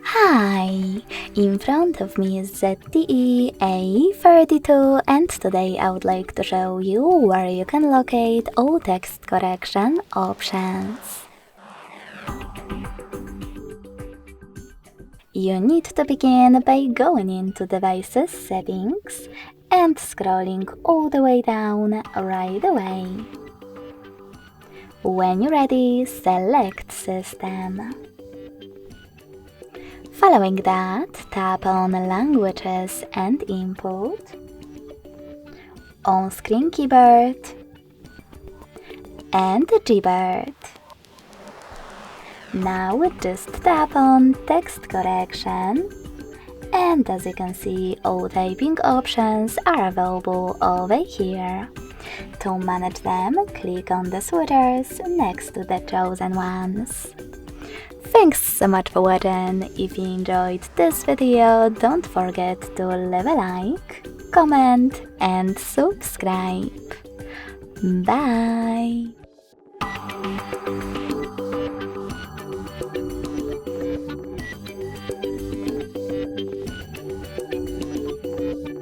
Hi! In front of me is ZTE A32 and today I would like to show you where you can locate all text correction options. You need to begin by going into Devices Settings and scrolling all the way down right away. When you're ready, select System. Following that, tap on Languages and Input, On-Screen Keyboard, and Gboard. Now just tap on Text Correction, and as you can see, all typing options are available over here. To manage them, click on the switches next to the chosen ones. Thanks so much for watching. If you enjoyed this video, don't forget to leave a like, comment and subscribe. Bye!